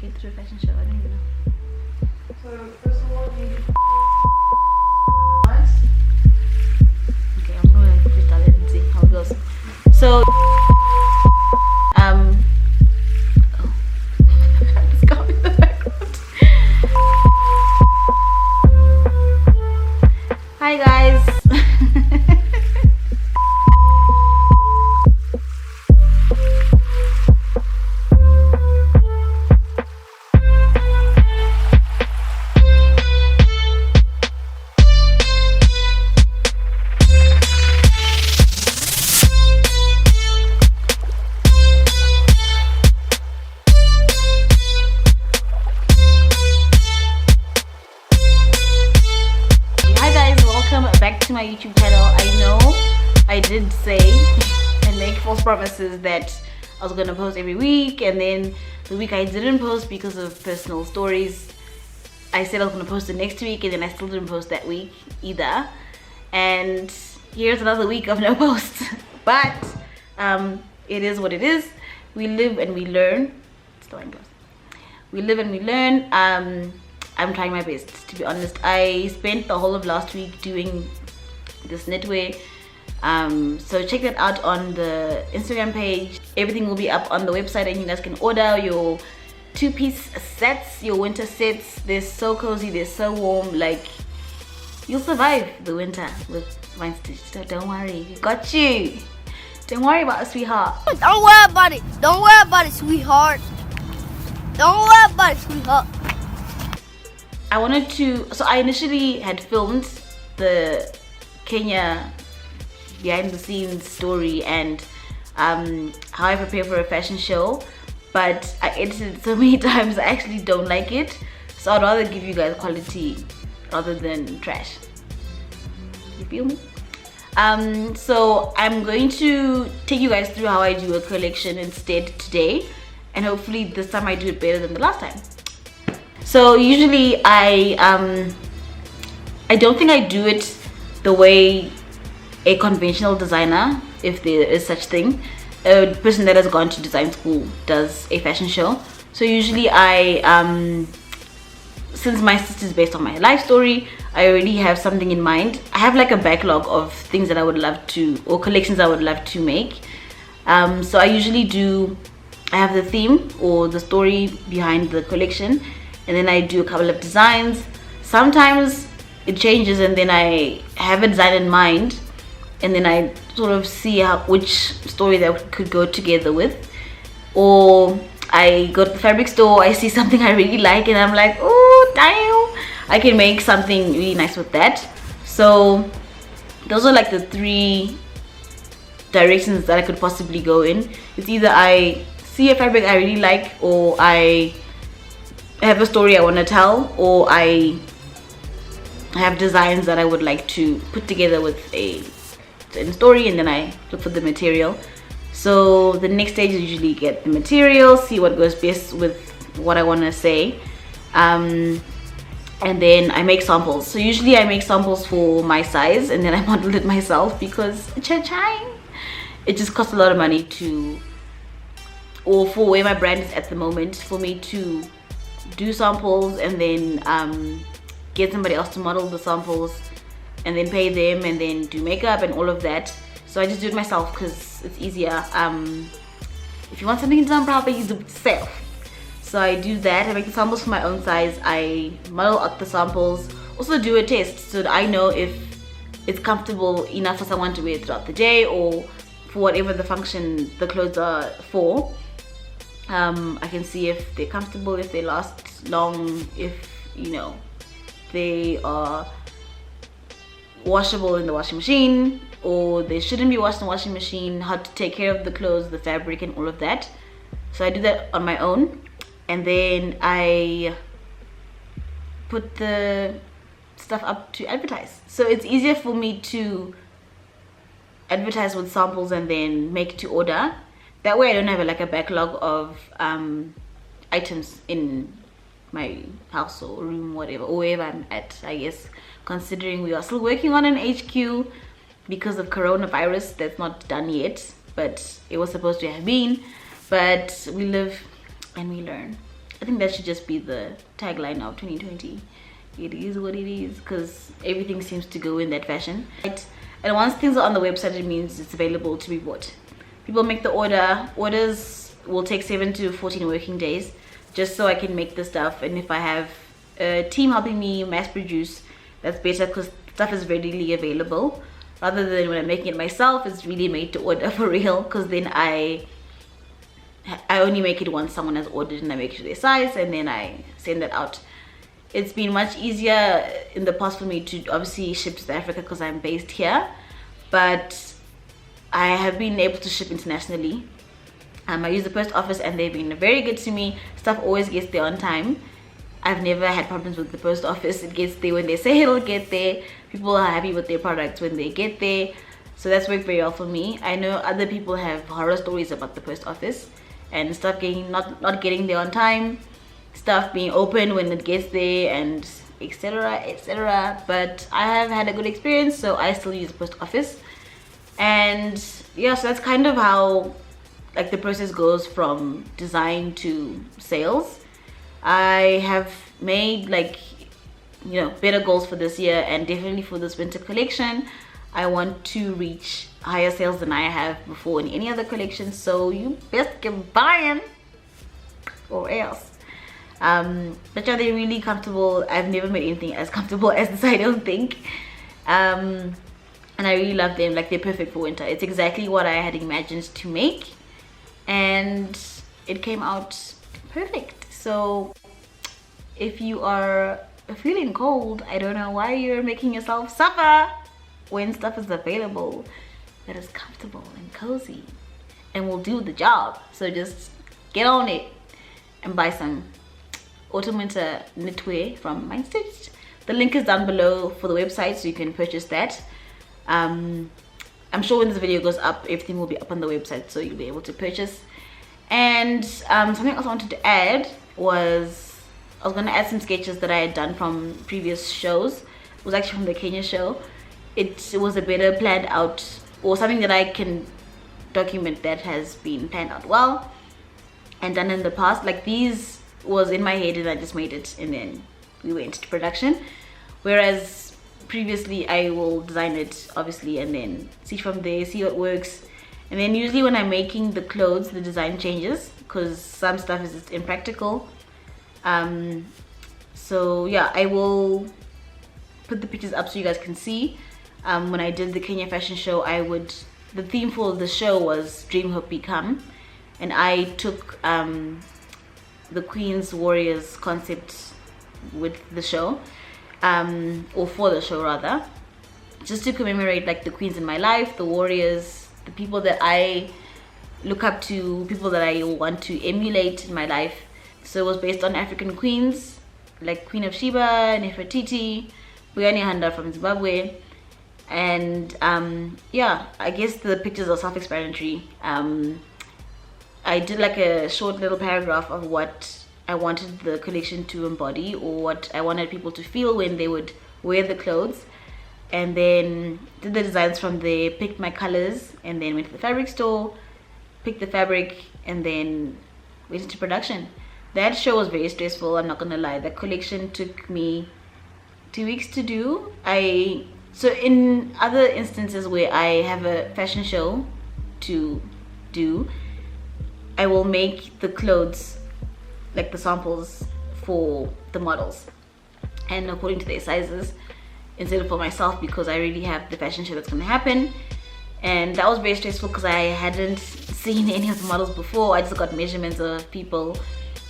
get through a fashion show? I don't even know. So first of all, you need okay, I'm gonna freestyle it and see how it goes. So it's got me in the background. Hi guys. Back to my YouTube channel. I know I did say and make false promises that I was gonna post every week, and then the week I didn't post because of personal stories, I said I was gonna post the next week, and then I still didn't post that week either. And here's another week of no posts. But it is what it is. We live and we learn. It's the wine glass. We live and we learn. I'm trying my best, to be honest. I spent the whole of last week doing this knitwear, so check that out on the Instagram page. Everything will be up on the website, and you guys can order your two-piece sets, your winter sets. They're so cozy, they're so warm, like you'll survive the winter with MINEstitched. So don't worry, we got you. Don't worry about it, sweetheart. Don't worry about it. Don't worry about it, sweetheart. Don't worry about it, sweetheart. I wanted to, so I initially had filmed the Kenya behind the scenes story and how I prepare for a fashion show, but I edited it so many times I actually don't like it, so I'd rather give you guys quality rather than trash. You feel me? So I'm going to take you guys through how I do a collection instead today, and hopefully this time I do it better than the last time. So usually I don't think I do it the way a conventional designer, if there is such thing, a person that has gone to design school does a fashion show. So usually since MINEstitched is based on my life story, I already have something in mind. I have like a backlog of things that I would love to, or collections I would love to make. So I usually I have the theme or the story behind the collection, and then I do a couple of designs. Sometimes it changes, and then I have a design in mind, and then I sort of see which story that could go together with. Or I go to the fabric store, I see something I really like, and I'm like, oh damn, I can make something really nice with that. So those are like the three directions that I could possibly go in. It's either I see a fabric I really like, or I have a story I want to tell, or I have designs that I would like to put together with a story, and then I look for the material. So the next stage is usually get the material, see what goes best with what I want to say, and then I make samples. So usually I make samples for my size, and then I model it myself, because it just costs a lot of money to, or for where my brand is at the moment, for me to do samples and then get somebody else to model the samples and then pay them and then do makeup and all of that. So I just do it myself because it's easier. If you want something done properly, you do it yourself. So I do that. I make the samples for my own size. I model out the samples, also do a test so that I know if it's comfortable enough for someone to wear throughout the day, or for whatever the function the clothes are for. I can see if they're comfortable, if they last long, if they are washable in the washing machine, or they shouldn't be washed in the washing machine, how to take care of the clothes, the fabric, and all of that. So I do that on my own, and then I put the stuff up to advertise. So it's easier for me to advertise with samples and then make to order. That way I don't have a backlog of items in my house or room, whatever, or wherever I'm at, I guess, considering we are still working on an HQ because of coronavirus. That's not done yet, but it was supposed to have been. But we live and we learn. I think that should just be the tagline of 2020. It is what it is, because everything seems to go in that fashion, right? And once things are on the website, it means it's available to be bought. People make the orders will take 7 to 14 working days, just so I can make the stuff. And if I have a team helping me mass produce, that's better, because stuff is readily available, rather than when I'm making it myself, it's really made to order for real, because then I only make it once someone has ordered, and I make sure their size and then I send that out. It's been much easier in the past for me to obviously ship to South Africa because I'm based here, but I have been able to ship internationally. I use the post office and they've been very good to me. Stuff always gets there on time. I've never had problems with the post office. It gets there when they say it'll get there. People are happy with their products when they get there. So that's worked very well for me. I know other people have horror stories about the post office and stuff getting not getting there on time, stuff being open when it gets there, and etc, etc. But I have had a good experience, so I still use the post office. And yeah, so that's kind of how like the process goes from design to sales. I have made like, you know, better goals for this year, and definitely for this winter collection I want to reach higher sales than I have before in any other collection. So you best get buying or else. But yeah, they're really comfortable. I've never made anything as comfortable as this, I don't think. And I really love them. Like, they're perfect for winter. It's exactly what I had imagined to make, and it came out perfect. So if you are feeling cold, I don't know why you're making yourself suffer when stuff is available that is comfortable and cozy and will do the job. So just get on it and buy some autumn winter knitwear from MINEstitched. The link is down below for the website, so you can purchase that. I'm sure when this video goes up, everything will be up on the website, so you'll be able to purchase. And something else I wanted to add was I was going to add some sketches that I had done from previous shows. It was actually from the Kenya show. It was a better planned out, or something that I can document that has been planned out well and done in the past. Like, these was in my head and I just made it, and then we went to production. Whereas previously I will design it obviously and then see from there, see what works. And then usually when I'm making the clothes, the design changes because some stuff is just impractical. So yeah, I will put the pictures up so you guys can see. When I did the Kenya fashion show, the theme for the show was Dream, Hope, Become, and I took the Queen's Warriors concept with the show, or for the show rather, just to commemorate like the queens in my life, the warriors, the people that I look up to, people that I want to emulate in my life. So it was based on African queens like Queen of Sheba, Nefertiti, Handa from Zimbabwe. And yeah, I guess the pictures are self-explanatory. I did like a short little paragraph of what I wanted the collection to embody, or what I wanted people to feel when they would wear the clothes, and then did the designs from there, picked my colors, and then went to the fabric store, picked the fabric, and then went into production. That show was very stressful, I'm not gonna lie. That collection took me 2 weeks to do. So in other instances where I have a fashion show to do, I will make the clothes, like the samples for the models, and according to their sizes, instead of for myself, because I really have the fashion show that's going to happen. And that was very stressful because I hadn't seen any of the models before. I just got measurements of people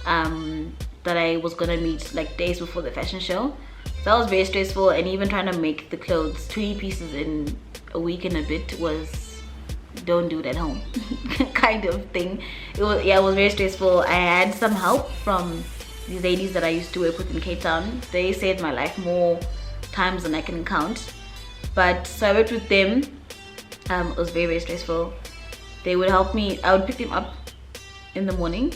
that I was going to meet like days before the fashion show. So that was very stressful, and even trying to make the clothes, 20 pieces in a week and a bit, was don't do it at home kind of thing. It was very stressful. I had some help from these ladies that I used to work with in Cape Town. They saved my life more times than I can count. But so I worked with them. It was very, very stressful. They would help me. I would pick them up in the morning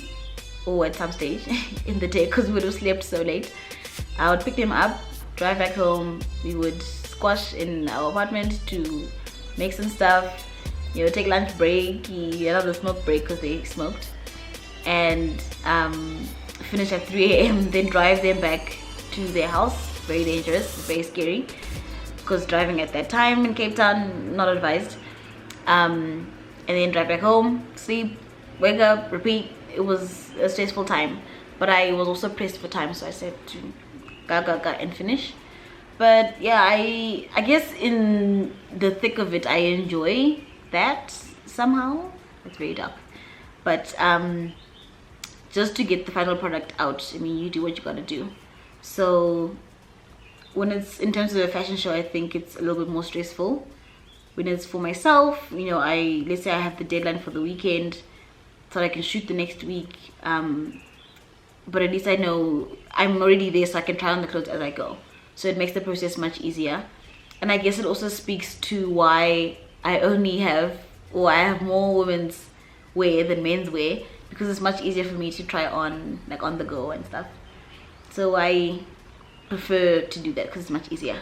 or at some stage in the day because we would have slept so late. I would pick them up, drive back home. We would squash in our apartment to make some stuff, you know, take lunch break, another smoke break because they smoked, and finish at 3 a.m. then drive them back to their house. Very dangerous, very scary, because driving at that time in Cape Town, not advised. And then drive back home, sleep, wake up, repeat. It was a stressful time, but I was also pressed for time, so I said to ga and finish. But yeah, I guess in the thick of it I enjoy that somehow. It's very dark, but just to get the final product out, I mean, you do what you gotta do. So when it's in terms of a fashion show, I think it's a little bit more stressful. When it's for myself, you know, let's say I have the deadline for the weekend so I can shoot the next week, but at least I know I'm already there, so I can try on the clothes as I go. So it makes the process much easier. And I guess it also speaks to why I have more women's wear than men's wear, because it's much easier for me to try on like on the go and stuff. So I prefer to do that because it's much easier.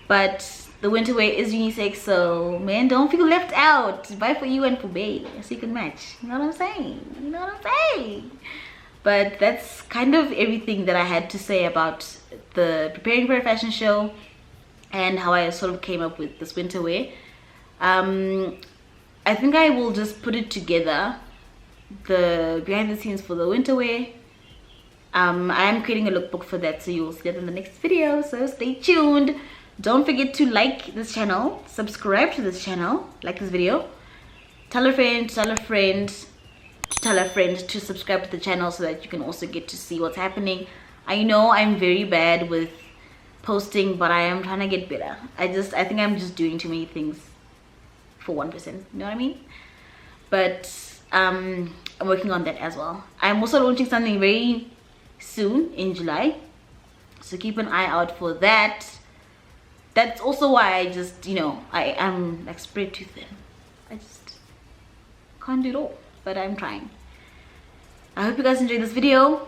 But the winter wear is unisex, so man, don't feel left out. Buy for you and for bae, so you can match. You know what I'm saying? You know what I'm saying? But that's kind of everything that I had to say about the preparing for a fashion show and how I sort of came up with this winter wear. I think I will just put it together, the behind the scenes for the winter wear. I am creating a lookbook for that, so you will see that in the next video, so stay tuned. Don't forget to like this channel, subscribe to this channel, like this video, tell a friend, tell a friend, tell a friend to subscribe to the channel so that you can also get to see what's happening. I know I'm very bad with posting, but I am trying to get better. I think I'm just doing too many things for one person, you know what I mean? But I'm working on that as well. I'm also launching something very soon in July, so keep an eye out for that. That's also why I just, you know, I am like spread too thin. I just can't do it all, but I'm trying. I hope you guys enjoyed this video.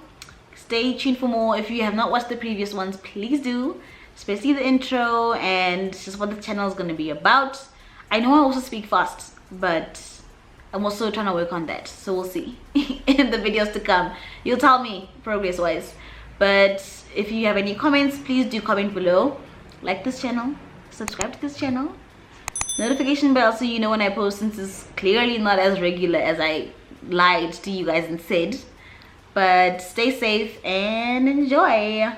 Stay tuned for more. If you have not watched the previous ones, please do, especially the intro and just what the channel is going to be about. I know I also speak fast, but I'm also trying to work on that, so we'll see in the videos to come. You'll tell me progress wise. But if you have any comments, please do comment below. Like this channel, subscribe to this channel, notification bell so you know when I post, since it's clearly not as regular as I lied to you guys and said. But stay safe and enjoy.